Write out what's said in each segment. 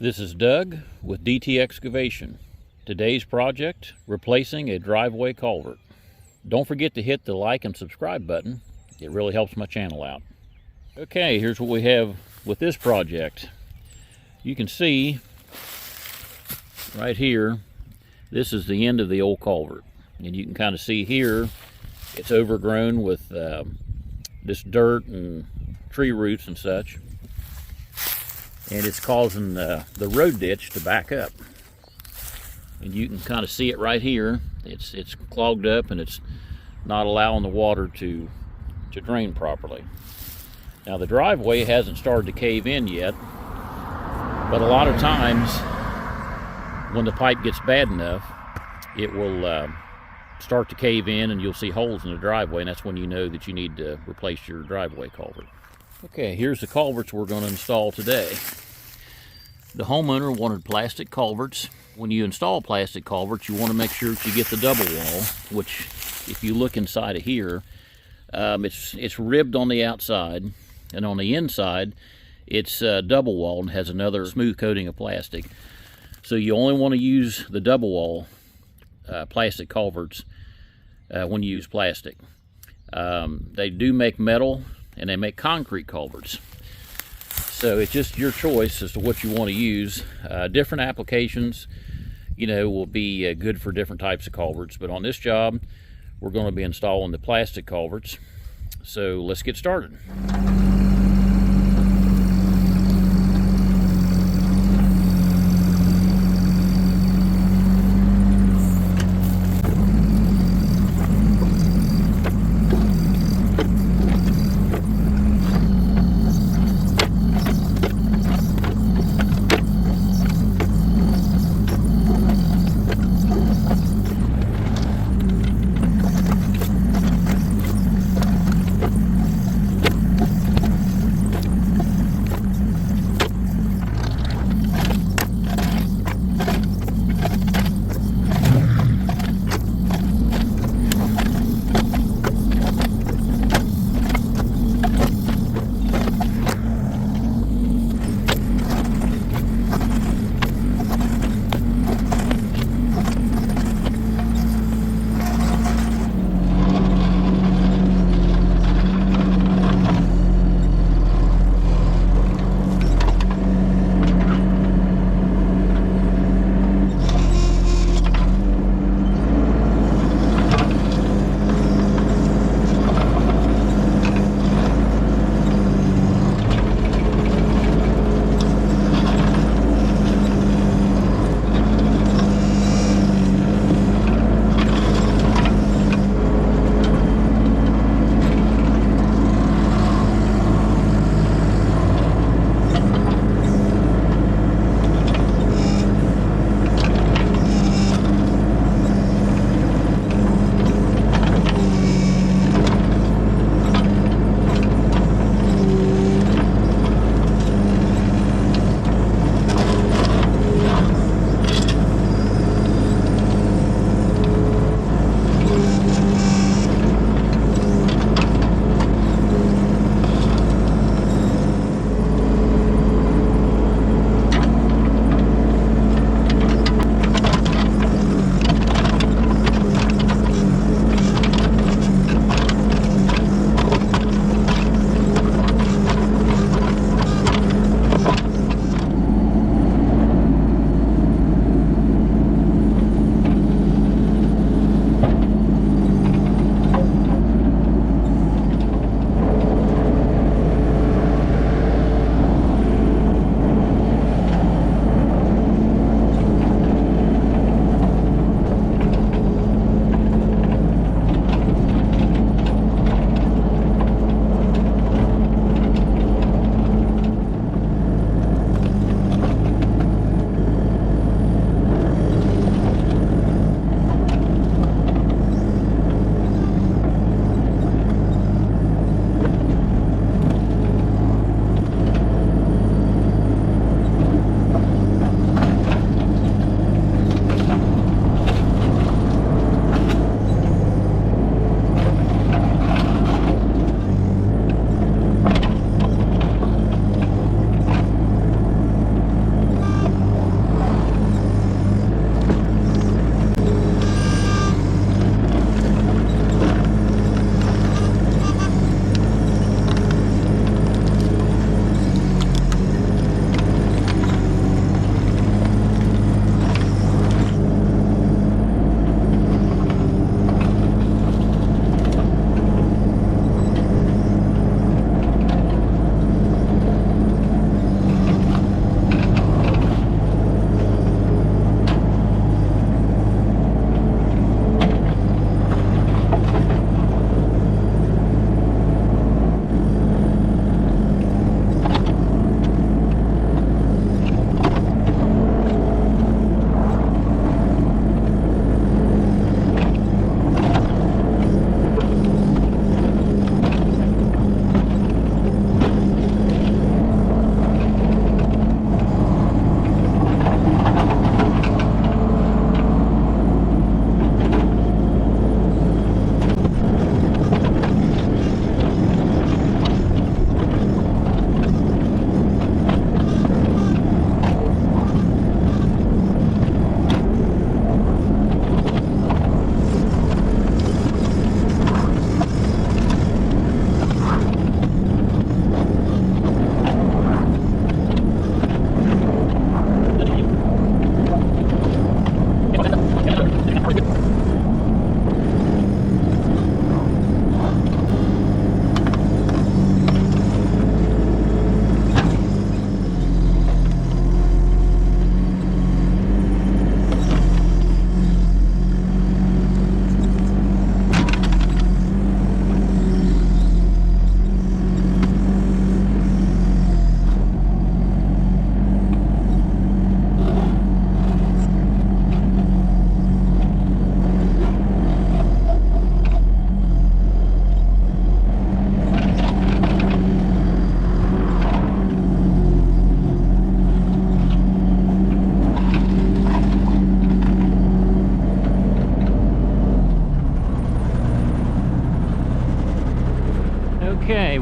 This is Doug with DT Excavation. Today's project, replacing a driveway culvert. Don't forget to hit the like and subscribe button. It really helps my channel out. Okay, here's what we have with this project. You can see right here, this is the end of the old culvert. And you can kind of see here, it's overgrown with this dirt and tree roots and such. And it's causing the road ditch to back up. And you can kind of see it right here. It's clogged up and it's not allowing the water to drain properly. Now the driveway hasn't started to cave in yet, but a lot of times when the pipe gets bad enough, it will start to cave in and you'll see holes in the driveway, and that's when you know that you need to replace your driveway culvert. Okay, here's the culverts we're going to install today. The homeowner wanted plastic culverts. When you install plastic culverts, you want to make sure that you get the double wall, which if you look inside of here, it's ribbed on the outside, and on the inside, it's double walled and has another smooth coating of plastic. So you only want to use the double wall plastic culverts when you use plastic. They do make metal and they make concrete culverts. So it's just your choice as to what you want to use. Different applications, will be good for different types of culverts. But on this job, we're going to be installing the plastic culverts. So let's get started.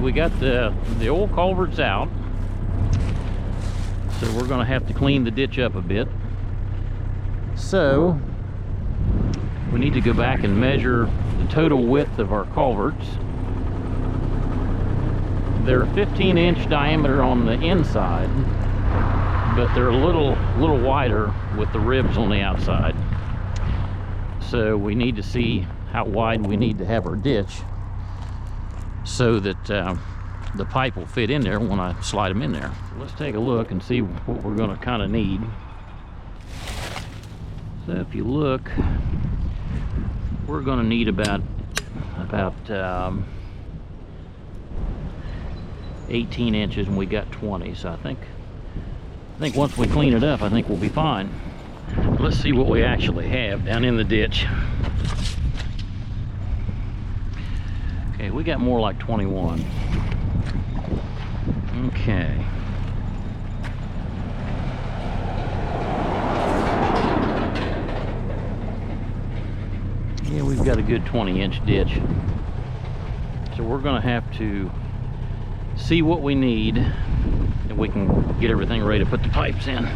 we got the old culverts out, so we're going to have to clean the ditch up a bit. So we need to go back and measure the total width of our culverts. They're 15-inch diameter on the inside, but they're a little wider with the ribs on the outside. So we need to see how wide we need to have our ditch so that the pipe will fit in there when I slide them in there. Let's take a look and see what we're going to kind of need. So if you look, we're going to need about 18 inches, and we got 20. So I think once we clean it up, I think we'll be fine. Let's see what we actually have down in the ditch. Okay, we got more like 21. Okay. Yeah, we've got a good 20-inch ditch. So we're going to have to see what we need, and we can get everything ready to put the pipes in.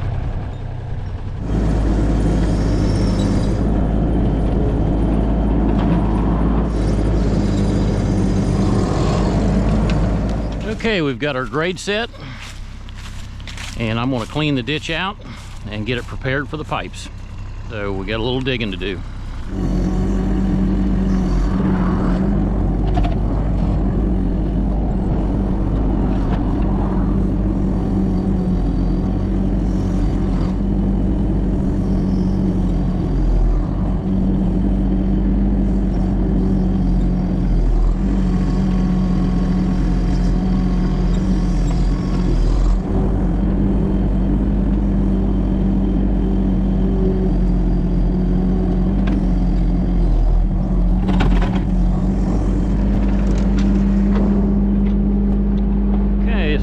Okay, we've got our grade set, and I'm going to clean the ditch out and get it prepared for the pipes. So we got a little digging to do.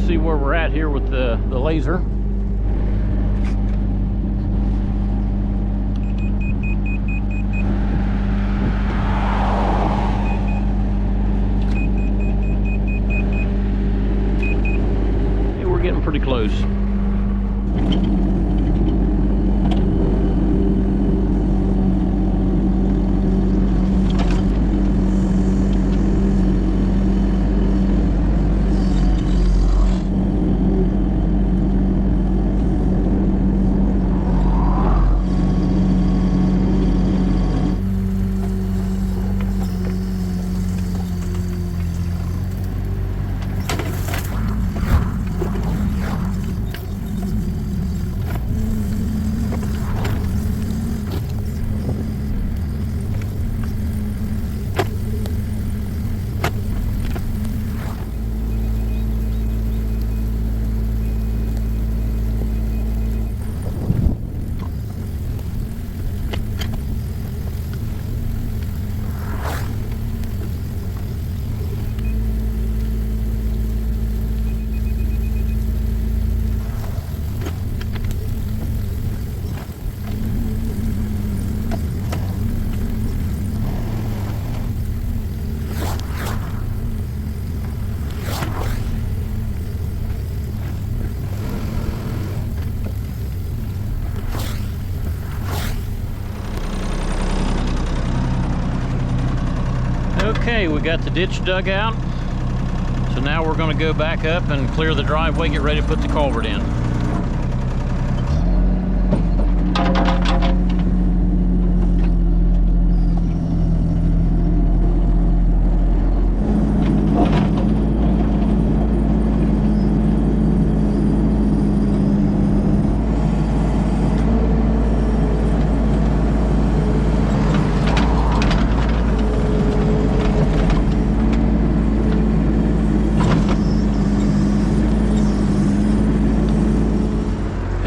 See where we're at here with the laser. Hey, we're getting pretty close. Okay, we got the ditch dug out. So now we're going to go back up and clear the driveway, get ready to put the culvert in.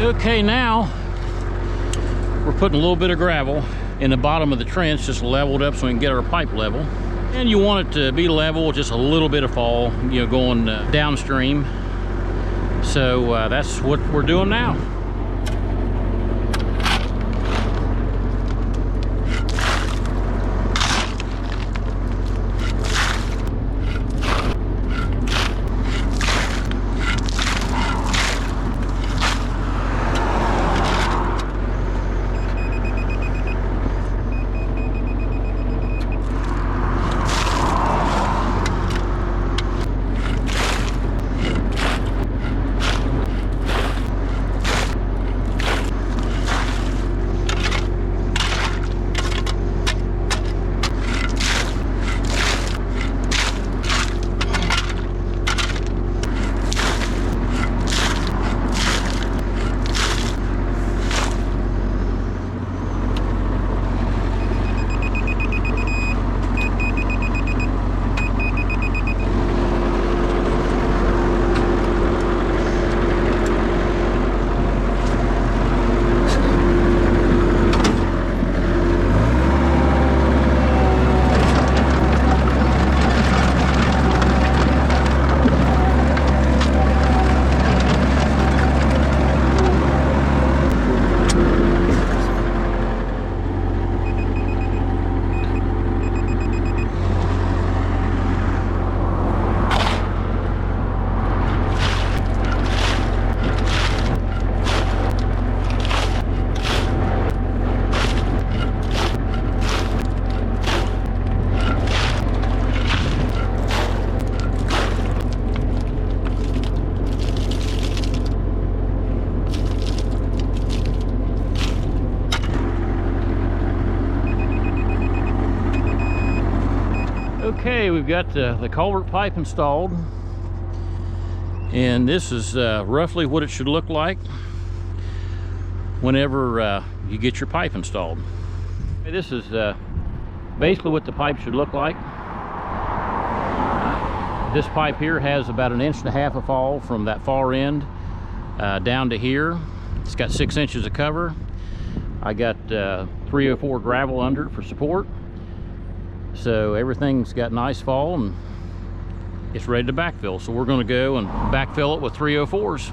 Okay, now we're putting a little bit of gravel in the bottom of the trench, just leveled up so we can get our pipe level. And you want it to be level, just a little bit of fall, you know, going downstream. So that's what we're doing now. Okay, we've got the culvert pipe installed, and this is roughly what it should look like whenever you get your pipe installed. This is basically what the pipe should look like. This pipe here has about 1.5 inches of fall from that far end down to here. It's got 6 inches of cover. I got 304 gravel under it for support. So everything's got nice fall and it's ready to backfill. So we're going to go and backfill it with 304s.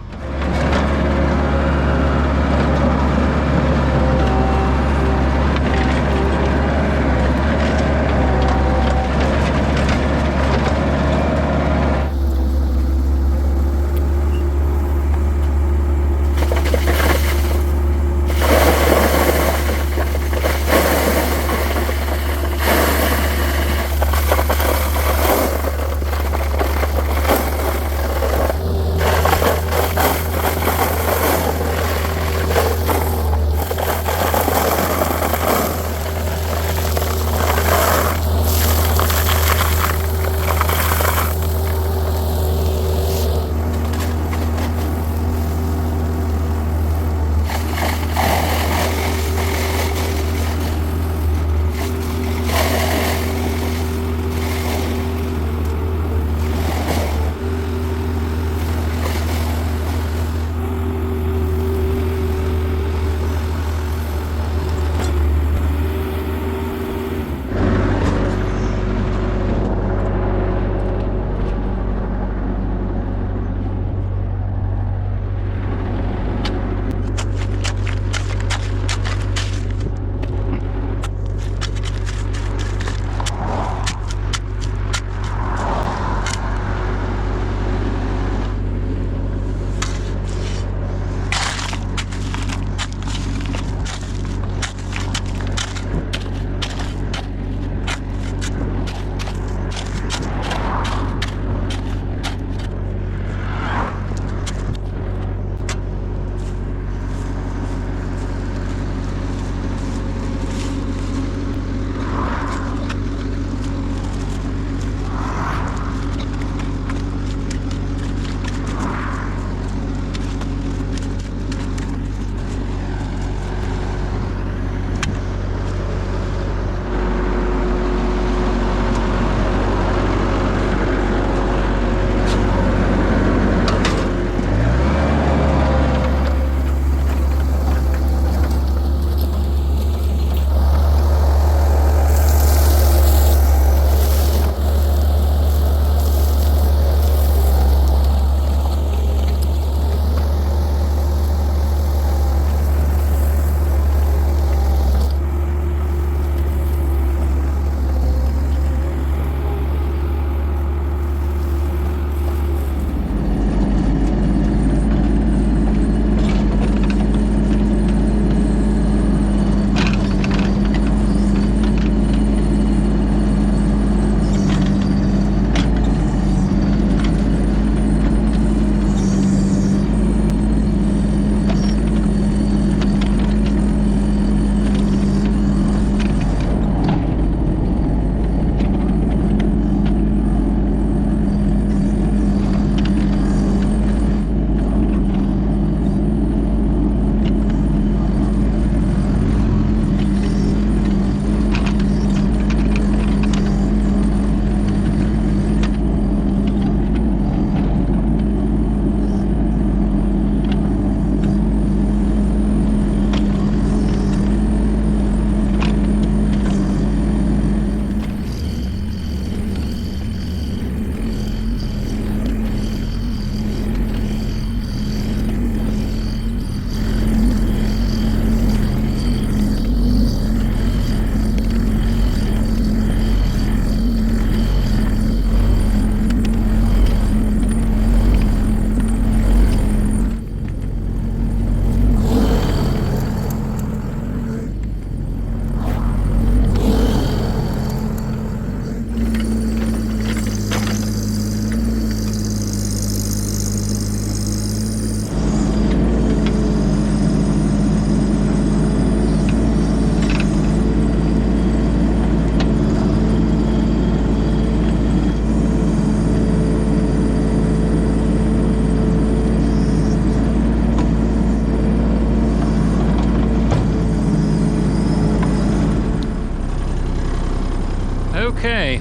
Okay,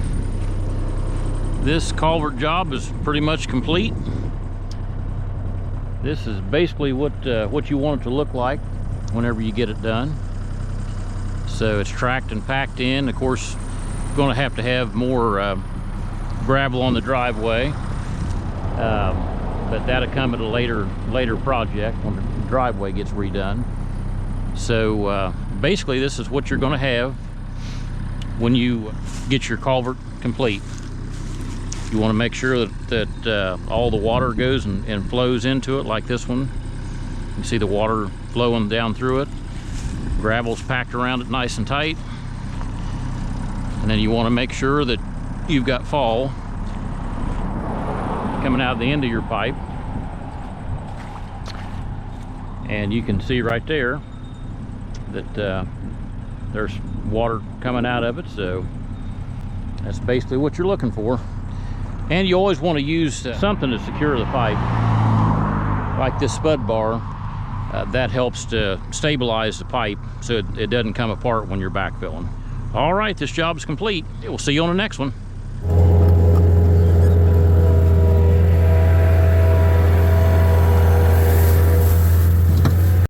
this culvert job is pretty much complete. This is basically what you want it to look like whenever you get it done. So it's tracked and packed in. Of course, you're going to have more gravel on the driveway, but that'll come at a later project when the driveway gets redone. So basically, this is what you're going to have when you get your culvert complete. You want to make sure that all the water goes and flows into it, like this one. You see the water flowing down through it. Gravel's packed around it nice and tight. And then you want to make sure that you've got fall coming out the end of your pipe. And you can see right there that there's water coming out of it, so that's basically what you're looking for. And you always want to use something to secure the pipe, like this spud bar. That helps to stabilize the pipe so it doesn't come apart when you're backfilling. All right, this job is complete. We'll see you on the next one.